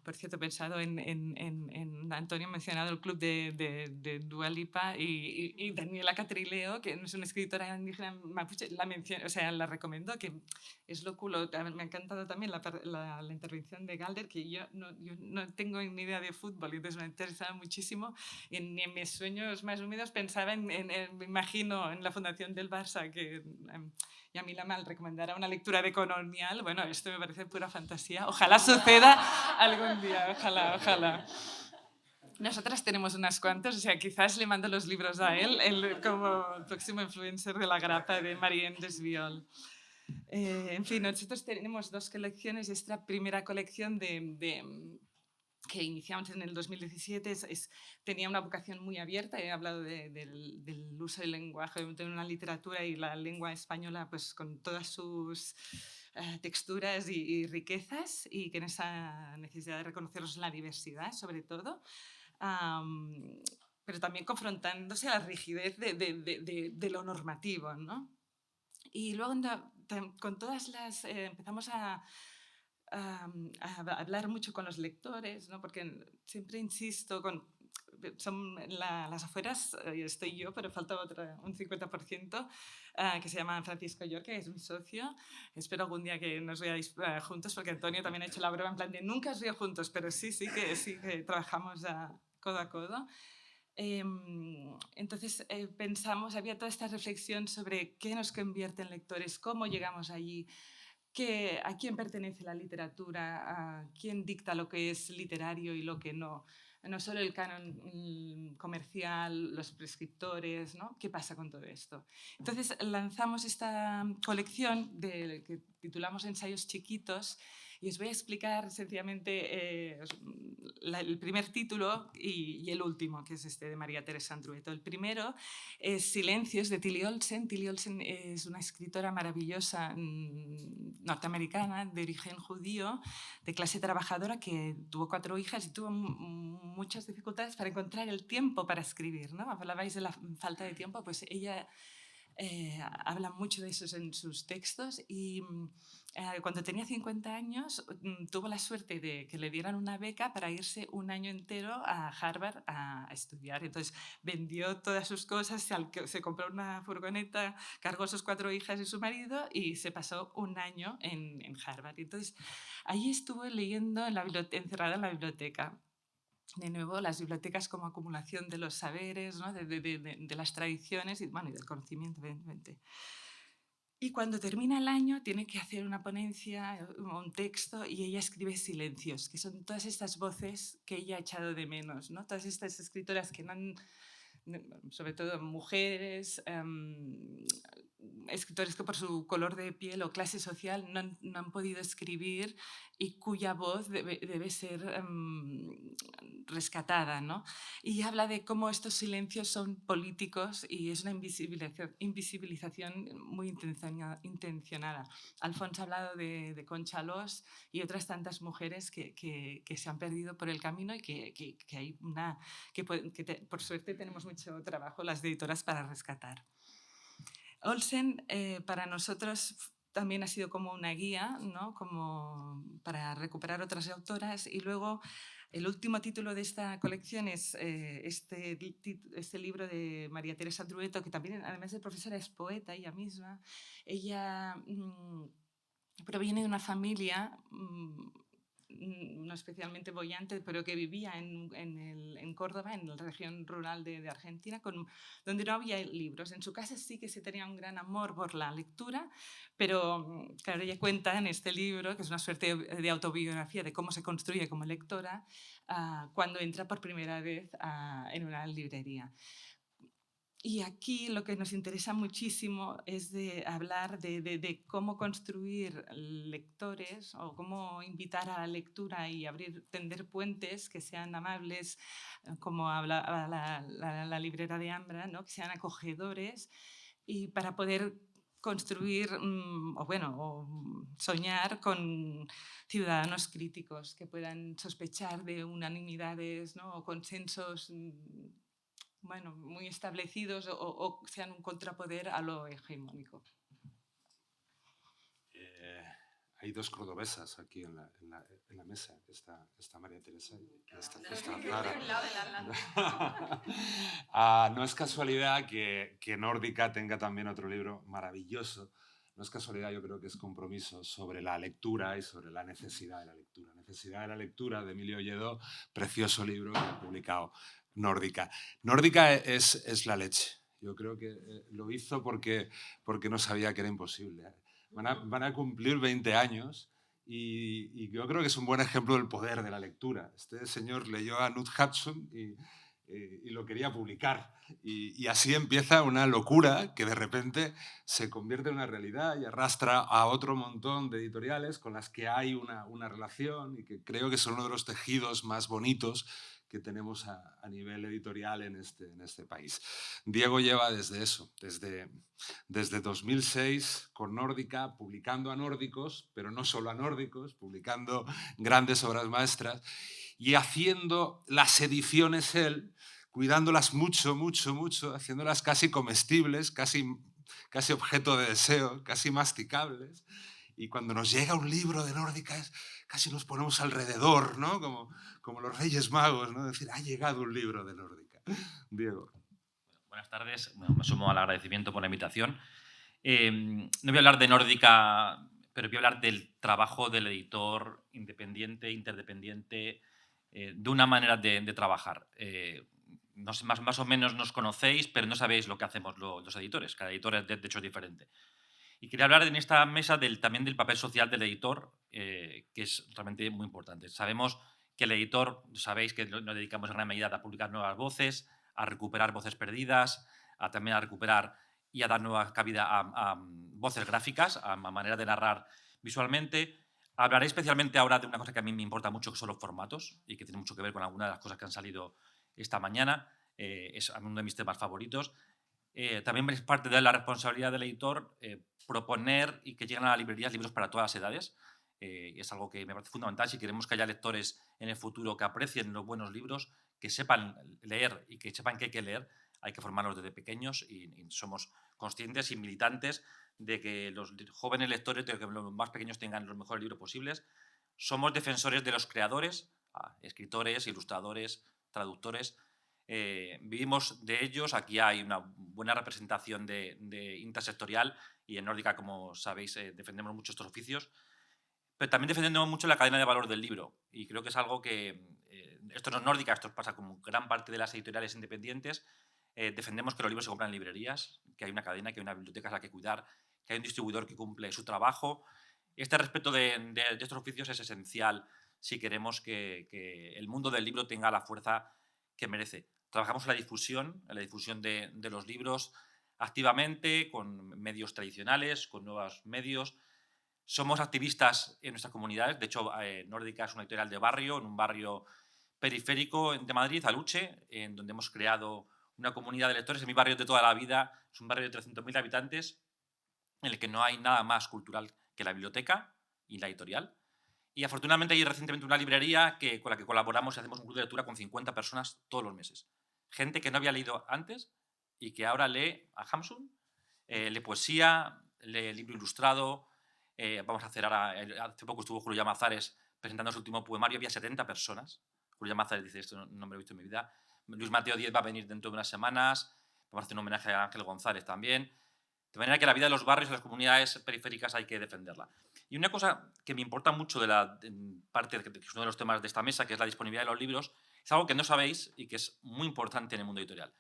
D: Por cierto, he pensado en Antonio, ha mencionado el club de Dua Lipa y Daniela Catrileo, que no es una escritora indígena mapuche, la recomiendo, que es lo culo. Me ha encantado también la intervención de Galder, que yo no tengo ni idea de fútbol, y entonces me ha interesado muchísimo. Y ni en mis sueños más húmedos pensaba me imagino, en la fundación del Barça, que Yamila Mal recomendará una lectura de Colonial. Bueno, esto me parece pura fantasía. Ojalá suceda algún día, ojalá. Nosotras tenemos unas cuantas, o sea, quizás le mando los libros a él como el próximo influencer de la grapa de Marianne Desviol. En fin, nosotros tenemos 2 colecciones. Esta primera colección que iniciamos en el 2017 tenía una vocación muy abierta. He hablado del uso del lenguaje, de una literatura y la lengua española pues, con todas sus texturas y riquezas, y que en esa necesidad de reconocerlos en la diversidad, sobre todo, pero también confrontándose a la rigidez de lo normativo, ¿no? Y luego con todas las... empezamos a hablar mucho con los lectores, ¿no? Porque siempre insisto, son Las Afueras, estoy yo, pero falta un 50%, que se llama Francisco York, que es mi socio. Espero algún día que nos veáis juntos, porque Antonio también ha hecho la broma en plan de nunca os veo juntos, pero sí que trabajamos codo a codo. Entonces pensamos, había toda esta reflexión sobre qué nos convierte en lectores, cómo llegamos allí, a quién pertenece la literatura, a quién dicta lo que es literario y lo que no. No solo el canon comercial, los prescriptores, ¿no? ¿Qué pasa con todo esto? Entonces lanzamos esta colección que titulamos Ensayos Chiquitos, y os voy a explicar sencillamente el primer título y el último, que es este de María Teresa Andrueto. El primero es Silencios, de Tilly Olsen. Tilly Olsen es una escritora maravillosa norteamericana de origen judío, de clase trabajadora, que tuvo 4 hijas y tuvo muchas dificultades para encontrar el tiempo para escribir, ¿no? Hablabais de la falta de tiempo, pues ella habla mucho de eso en sus textos, y cuando tenía 50 años tuvo la suerte de que le dieran una beca para irse un año entero a Harvard a estudiar. Entonces vendió todas sus cosas, se compró una furgoneta, cargó sus 4 hijas y su marido y se pasó un año en Harvard. Entonces allí estuvo leyendo encerrada en la biblioteca. De nuevo, las bibliotecas como acumulación de los saberes, ¿no? de las tradiciones y, bueno, y del conocimiento, evidentemente. Y cuando termina el año tiene que hacer una ponencia, un texto, y ella escribe silencios, que son todas estas voces que ella ha echado de menos, ¿no? Todas estas escritoras que no han, sobre todo mujeres, escritores que por su color de piel o clase social no han podido escribir y cuya voz debe ser rescatada, ¿no? Y habla de cómo estos silencios son políticos y es una invisibilización muy intencionada. Alfonso ha hablado de Concha Alós y otras tantas mujeres que se han perdido por el camino y que hay una... por suerte tenemos mucho trabajo las editoras para rescatar. Olsen para nosotros también ha sido como una guía, ¿no? Como para recuperar otras autoras, y luego el último título de esta colección es este libro de María Teresa Drueto, que también además de profesora es poeta ella misma. Ella proviene de una familia no especialmente boyante, pero que vivía en Córdoba, en la región rural de Argentina, donde no había libros. En su casa sí que se tenía un gran amor por la lectura, pero claro, ella cuenta en este libro, que es una suerte de autobiografía de cómo se construye como lectora, cuando entra por primera vez en una librería. Y aquí lo que nos interesa muchísimo es de hablar de cómo construir lectores o cómo invitar a la lectura y tender puentes que sean amables, como habla la librera de Ambra, ¿no? Que sean acogedores, y para poder construir o soñar con ciudadanos críticos que puedan sospechar de unanimidades, ¿no? O consensos muy establecidos o sean un contrapoder a lo hegemónico.
A: Hay dos cordobesas aquí en la mesa. Está María Teresa y está Clara. No es casualidad que Nórdica tenga también otro libro maravilloso. No es casualidad, yo creo que es compromiso sobre la lectura y sobre la necesidad de la lectura. Necesidad de la lectura, de Emilio Lledó, precioso libro que ha publicado Nórdica. Nórdica es la leche. Yo creo que lo hizo porque no sabía que era imposible. Van a cumplir 20 años y yo creo que es un buen ejemplo del poder de la lectura. Este señor leyó a Knut Hudson y lo quería publicar. Y así empieza una locura que de repente se convierte en una realidad y arrastra a otro montón de editoriales con las que hay una relación y que creo que son uno de los tejidos más bonitos que tenemos a nivel editorial en este país. Diego lleva desde eso, desde 2006 con Nórdica, publicando a nórdicos, pero no solo a nórdicos, publicando grandes obras maestras y haciendo las ediciones él, cuidándolas mucho, mucho, mucho, haciéndolas casi comestibles, casi objeto de deseo, casi masticables. Y cuando nos llega un libro de Nórdica, casi nos ponemos alrededor, ¿no? Como los Reyes Magos, ¿no? Es decir, ha llegado un libro de Nórdica. Diego.
E: Buenas tardes. Bueno, me sumo al agradecimiento por la invitación. No voy a hablar de Nórdica, pero voy a hablar del trabajo del editor independiente, interdependiente, de una manera de trabajar. No sé, más o menos nos conocéis, pero no sabéis lo que hacemos los editores. Cada editor, de hecho, es diferente. Y quería hablar en esta mesa también del papel social del editor, que es realmente muy importante. Sabemos que el editor, sabéis que nos dedicamos en gran medida a publicar nuevas voces, a recuperar voces perdidas, también a recuperar y a dar nueva cabida a voces gráficas, a manera de narrar visualmente. Hablaré especialmente ahora de una cosa que a mí me importa mucho, que son los formatos, y que tiene mucho que ver con algunas de las cosas que han salido esta mañana. Es uno de mis temas favoritos. También es parte de la responsabilidad del editor proponer y que lleguen a las librerías libros para todas las edades. Es algo que me parece fundamental si queremos que haya lectores en el futuro que aprecien los buenos libros, que sepan leer y que sepan que hay que leer. Hay que formarlos desde pequeños y somos conscientes y militantes de que los jóvenes lectores, de que los más pequeños tengan los mejores libros posibles. Somos defensores de los creadores, escritores, ilustradores, traductores. Vivimos de ellos. Aquí hay una buena representación de intersectorial y en Nórdica, como sabéis, defendemos mucho estos oficios, pero también defendemos mucho la cadena de valor del libro, y creo que es algo que esto no es Nórdica, esto pasa con gran parte de las editoriales independientes. Defendemos que los libros se compran en librerías, que hay una cadena, que hay una biblioteca a la que cuidar, que hay un distribuidor que cumple su trabajo. Este respeto de estos oficios es esencial si queremos que el mundo del libro tenga la fuerza que merece. Trabajamos en la difusión de los libros activamente, con medios tradicionales, con nuevos medios. Somos activistas en nuestras comunidades. De hecho, Nórdica es una editorial de barrio, en un barrio periférico de Madrid, Aluche, en donde hemos creado una comunidad de lectores. En mi barrio de toda la vida es un barrio de 300.000 habitantes en el que no hay nada más cultural que la biblioteca y la editorial. Y afortunadamente hay recientemente una librería con la que colaboramos y hacemos un club de lectura con 50 personas todos los meses. Gente que no había leído antes y que ahora lee a Hamsun, lee poesía, lee libro ilustrado. Vamos a hacer ahora, hace poco estuvo Julio Llamazares presentando su último poemario, había 70 personas. Julio Llamazares dice, esto no me lo he visto en mi vida. Luis Mateo Díez va a venir dentro de unas semanas. Vamos a hacer un homenaje a Ángel González también. De manera que la vida de los barrios y las comunidades periféricas hay que defenderla. Y una cosa que me importa mucho parte que es uno de los temas de esta mesa, que es la disponibilidad de los libros, es algo que no sabéis y que es muy importante en el mundo editorial.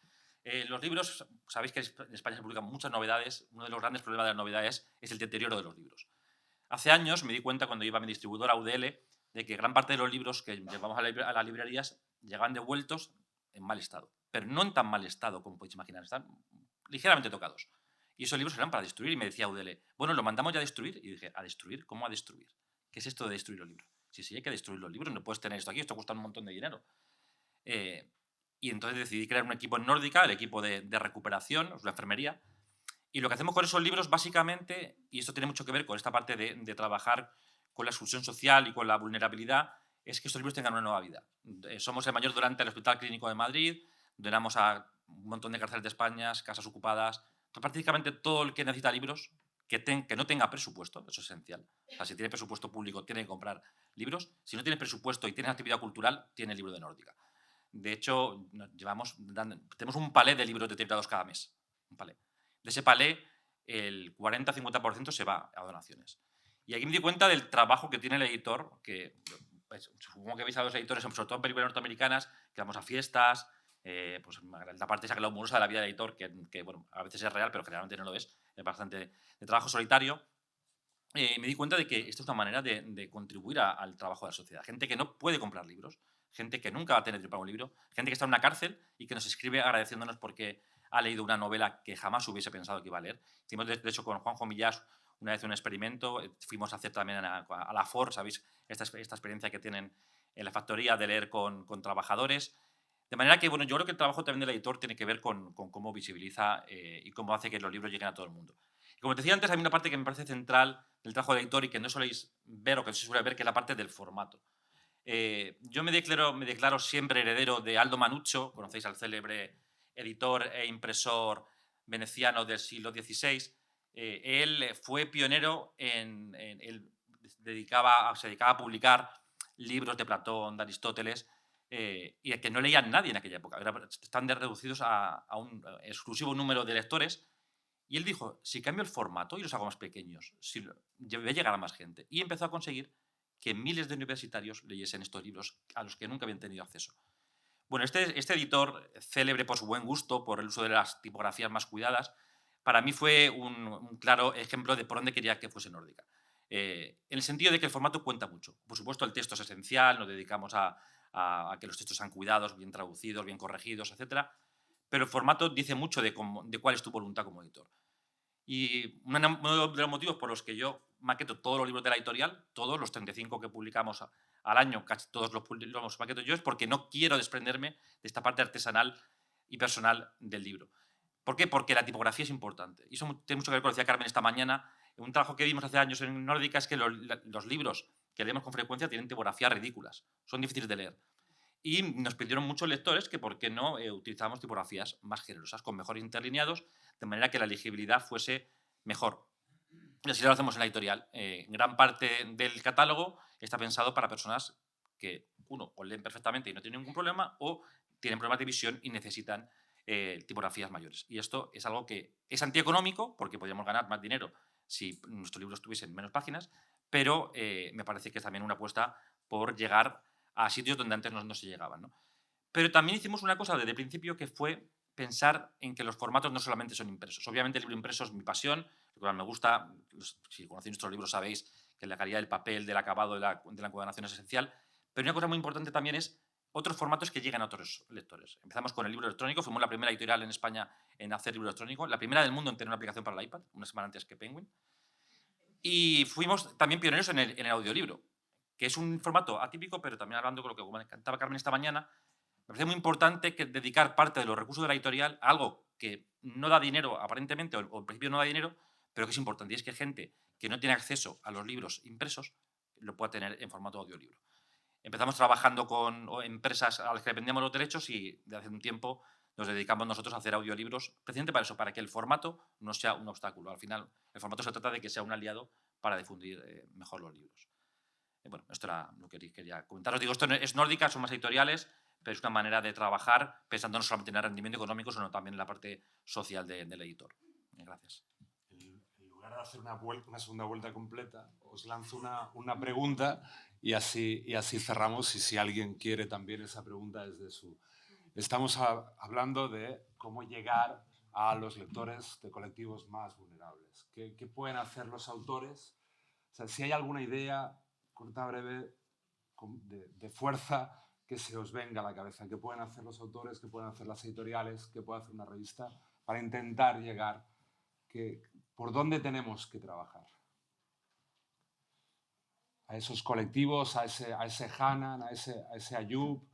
E: Los libros, sabéis que en España se publican muchas novedades. Uno de los grandes problemas de las novedades es el deterioro de los libros. Hace años me di cuenta, cuando iba a mi distribuidora UDL, de que gran parte de los libros que llevamos a las librerías llegaban devueltos en mal estado. Pero no en tan mal estado como podéis imaginar, están ligeramente tocados. Y esos libros eran para destruir. Y me decía UDL, bueno, ¿lo mandamos ya a destruir? Y dije, ¿a destruir? ¿Cómo a destruir? ¿Qué es esto de destruir los libros? Sí, hay que destruir los libros, no puedes tener esto aquí, esto cuesta un montón de dinero. Y entonces decidí crear un equipo en Nórdica, el equipo de recuperación, la enfermería. Y lo que hacemos con esos libros, básicamente, y esto tiene mucho que ver con esta parte de trabajar con la exclusión social y con la vulnerabilidad, es que estos libros tengan una nueva vida. Somos el mayor donante del Hospital Clínico de Madrid, donamos a un montón de cárceles de España, casas ocupadas, prácticamente todo el que necesita libros, que no tenga presupuesto, eso es esencial. O sea, si tiene presupuesto público, tiene que comprar libros. Si no tiene presupuesto y tiene actividad cultural, tiene el libro de Nórdica. De hecho, tenemos un palé de libros determinados cada mes. Un palé. De ese palé, el 40-50% se va a donaciones. Y aquí me di cuenta del trabajo que tiene el editor, que pues, supongo que veis a los editores, sobre todo en películas norteamericanas, que vamos a fiestas, pues la parte esa glamurosa de la vida del editor, que bueno, a veces es real, pero generalmente no lo es bastante de trabajo solitario. Me di cuenta de que esto es una manera de contribuir al trabajo de la sociedad. Gente que no puede comprar libros, gente que nunca va a tener dinero para un libro, gente que está en una cárcel y que nos escribe agradeciéndonos porque ha leído una novela que jamás hubiese pensado que iba a leer. Hicimos, de hecho, con Juanjo Millás una vez un experimento. Fuimos a hacer también a la FOR, ¿sabéis? Esta experiencia que tienen en la factoría de leer con trabajadores. De manera que, bueno, yo creo que el trabajo también del editor tiene que ver con cómo visibiliza y cómo hace que los libros lleguen a todo el mundo. Y como te decía antes, hay una parte que me parece central del trabajo del editor y que no soléis ver o que no se suele ver, que es la parte del formato. Yo me declaro siempre heredero de Aldo Manuccio, conocéis al célebre editor e impresor veneciano del siglo XVI. Él fue pionero él se dedicaba a publicar libros de Platón, de Aristóteles, y que no leían nadie en aquella época. Están reducidos a un exclusivo número de lectores. Y él dijo, si cambio el formato y los hago más pequeños, voy a llegar a más gente. Y empezó a conseguir que miles de universitarios leyesen estos libros a los que nunca habían tenido acceso. Bueno, este editor, célebre por su buen gusto, por el uso de las tipografías más cuidadas, para mí fue un claro ejemplo de por dónde quería que fuese Nórdica. En el sentido de que el formato cuenta mucho. Por supuesto, el texto es esencial, nos dedicamos a que los textos sean cuidados, bien traducidos, bien corregidos, etc. Pero el formato dice mucho de cuál es tu voluntad como editor. Y uno de los motivos por los que yo maqueto todos los libros de la editorial, todos los 35 que publicamos al año, casi todos los maqueto yo, es porque no quiero desprenderme de esta parte artesanal y personal del libro. ¿Por qué? Porque la tipografía es importante. Y eso tiene mucho que ver con lo que decía Carmen esta mañana. Un trabajo que vimos hace años en Nórdica es que los libros que leemos con frecuencia tienen tipografías ridículas. Son difíciles de leer. Y nos pidieron muchos lectores que por qué no utilizamos tipografías más generosas, con mejores interlineados, de manera que la legibilidad fuese mejor. Y así lo hacemos en la editorial. Gran parte del catálogo está pensado para personas que, uno, o leen perfectamente y no tienen ningún problema, o tienen problemas de visión y necesitan tipografías mayores. Y esto es algo que es antieconómico, porque podríamos ganar más dinero si nuestros libros tuviesen menos páginas, pero me parece que es también una apuesta por llegar a sitios donde antes no se llegaban, ¿no? Pero también hicimos una cosa desde el principio que fue pensar en que los formatos no solamente son impresos. Obviamente el libro impreso es mi pasión, lo que más me gusta. Si conocéis nuestros libros sabéis que la calidad del papel, del acabado, de la encuadernación es esencial. Pero una cosa muy importante también es otros formatos que lleguen a otros lectores. Empezamos con el libro electrónico, fuimos la primera editorial en España en hacer libro electrónico, la primera del mundo en tener una aplicación para el iPad, una semana antes que Penguin. Y fuimos también pioneros en el audiolibro, que es un formato atípico, pero también hablando con lo que me cantaba Carmen esta mañana, me parece muy importante que dedicar parte de los recursos de la editorial a algo que no da dinero aparentemente, o en principio no da dinero, pero que es importante, y es que gente que no tiene acceso a los libros impresos lo pueda tener en formato audiolibro. Empezamos trabajando con empresas a las que dependíamos los derechos y de hace un tiempo nos dedicamos nosotros a hacer audiolibros, precisamente para eso, para que el formato no sea un obstáculo. Al final, el formato se trata de que sea un aliado para difundir mejor los libros. Bueno, esto era lo que quería comentaros. Digo, esto es nórdica, son más editoriales, pero es una manera de trabajar pensando no solamente en el rendimiento económico, sino también en la parte social del editor. Gracias.
A: En lugar de hacer una segunda vuelta completa, os lanzo una pregunta y así cerramos, y si alguien quiere también esa pregunta desde su... Estamos hablando de cómo llegar a los lectores de colectivos más vulnerables. ¿Qué pueden hacer los autores? O sea, si hay alguna idea corta, breve, de fuerza que se os venga a la cabeza, ¿qué pueden hacer los autores, qué pueden hacer las editoriales, qué puede hacer una revista para intentar llegar? ¿Por dónde tenemos que trabajar? A esos colectivos, a ese Hanan, a ese Ayub,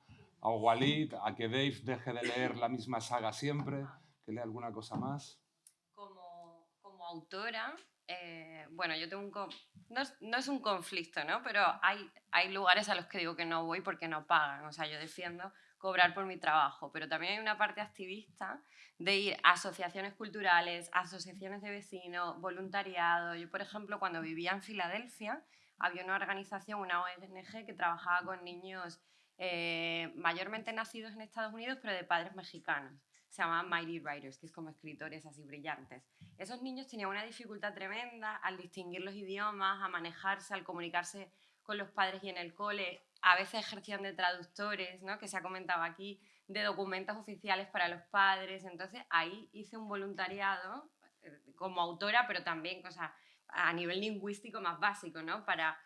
A: a Walid, a que Dave deje de leer la misma saga siempre, que lea alguna cosa más.
B: Como autora, bueno, yo tengo no es un conflicto, ¿no? Pero hay lugares a los que digo que no voy porque no pagan. O sea, yo defiendo cobrar por mi trabajo, pero también hay una parte activista de ir a asociaciones culturales, asociaciones de vecinos, voluntariado. Yo, por ejemplo, cuando vivía en Filadelfia, había una organización, una ONG, que trabajaba con niños mayormente nacidos en Estados Unidos, pero de padres mexicanos. Se llamaban Mighty Writers, que es como escritores así brillantes. Esos niños tenían una dificultad tremenda al distinguir los idiomas, a manejarse, al comunicarse con los padres y en el cole. A veces ejercían de traductores, ¿no? Que se ha comentado aquí, de documentos oficiales para los padres. Entonces ahí hice un voluntariado como autora, pero también, o sea, a nivel lingüístico más básico, ¿no? Para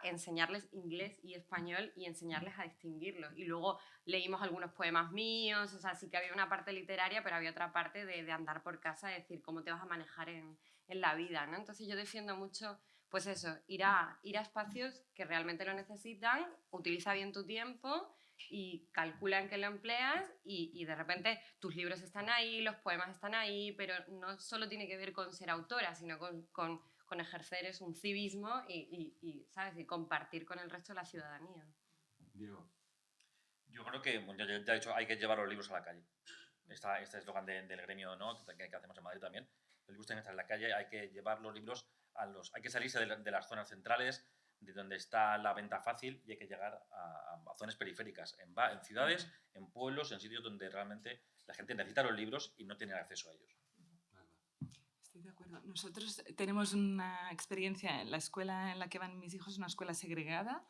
B: enseñarles inglés y español y enseñarles a distinguirlos. Y luego leímos algunos poemas míos, o sea, sí que había una parte literaria, pero había otra parte de andar por casa, de decir cómo te vas a manejar en la vida, ¿no? Entonces yo defiendo mucho, pues eso, ir a espacios que realmente lo necesitan, utiliza bien tu tiempo y calcula en qué lo empleas y de repente tus libros están ahí, los poemas están ahí, pero no solo tiene que ver con ser autora, sino con ejercer es un civismo y, ¿sabes? Y compartir con el resto de la ciudadanía.
A: Diego.
E: Yo creo que, bueno, ya he dicho, hay que llevar los libros a la calle. Este eslogan del gremio, ¿no? que hacemos en Madrid también. Los libros tienen que estar en la calle, hay que llevar los libros hay que salirse de las zonas centrales, de donde está la venta fácil, y hay que llegar a zonas periféricas, en ciudades, en pueblos, en sitios donde realmente la gente necesita los libros y no tiene acceso a ellos.
D: Estoy de acuerdo. Nosotros tenemos una experiencia en la escuela en la que van mis hijos, una escuela segregada,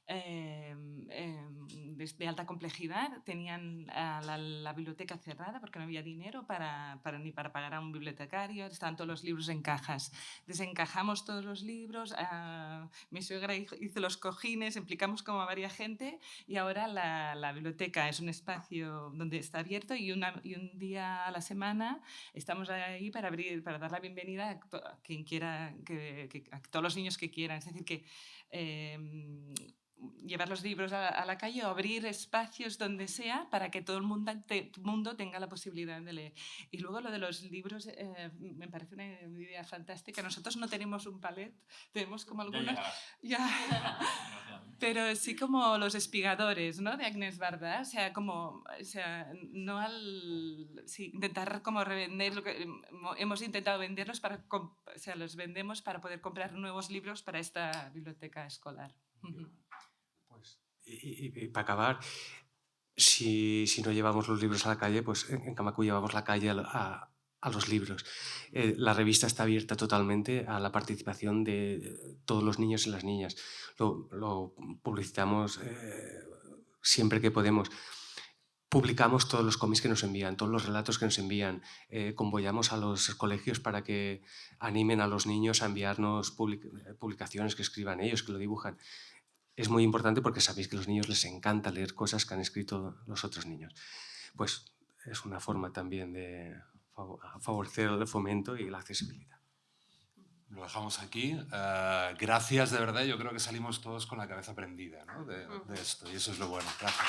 D: de alta complejidad. Tenían la biblioteca cerrada porque no había dinero ni para pagar a un bibliotecario. Estaban todos los libros en cajas. Desencajamos todos los libros. Mi suegra hizo los cojines, implicamos como a varias gente, y ahora la biblioteca es un espacio donde está abierto y un día a la semana estamos ahí para dar la bienvenida a quien quiera, a todos los niños que quieran. Es decir, que llevar los libros a la calle o abrir espacios donde sea para que todo el mundo tenga la posibilidad de leer. Y luego lo de los libros me parece una idea fantástica. Nosotros no tenemos un palet, tenemos como algunos... Pero sí como los espigadores, ¿no? De Agnès Varda, intentar como revender lo que hemos intentado venderlos los vendemos para poder comprar nuevos libros para esta biblioteca escolar.
C: Pues, y para acabar, si no llevamos los libros a la calle, pues en Camacuc llevamos la calle a los libros. La revista está abierta totalmente a la participación de todos los niños y las niñas. Lo publicitamos siempre que podemos. publicamos todos los cómics que nos envían, todos los relatos que nos envían, convoyamos a los colegios para que animen a los niños a enviarnos publicaciones que escriban ellos, que lo dibujan. Es muy importante porque sabéis que a los niños les encanta leer cosas que han escrito los otros niños. Pues es una forma también de favorecer el fomento y la accesibilidad.
A: Lo dejamos aquí. Gracias, de verdad. Yo creo que salimos todos con la cabeza prendida, ¿no? de esto, y eso es lo bueno. Gracias.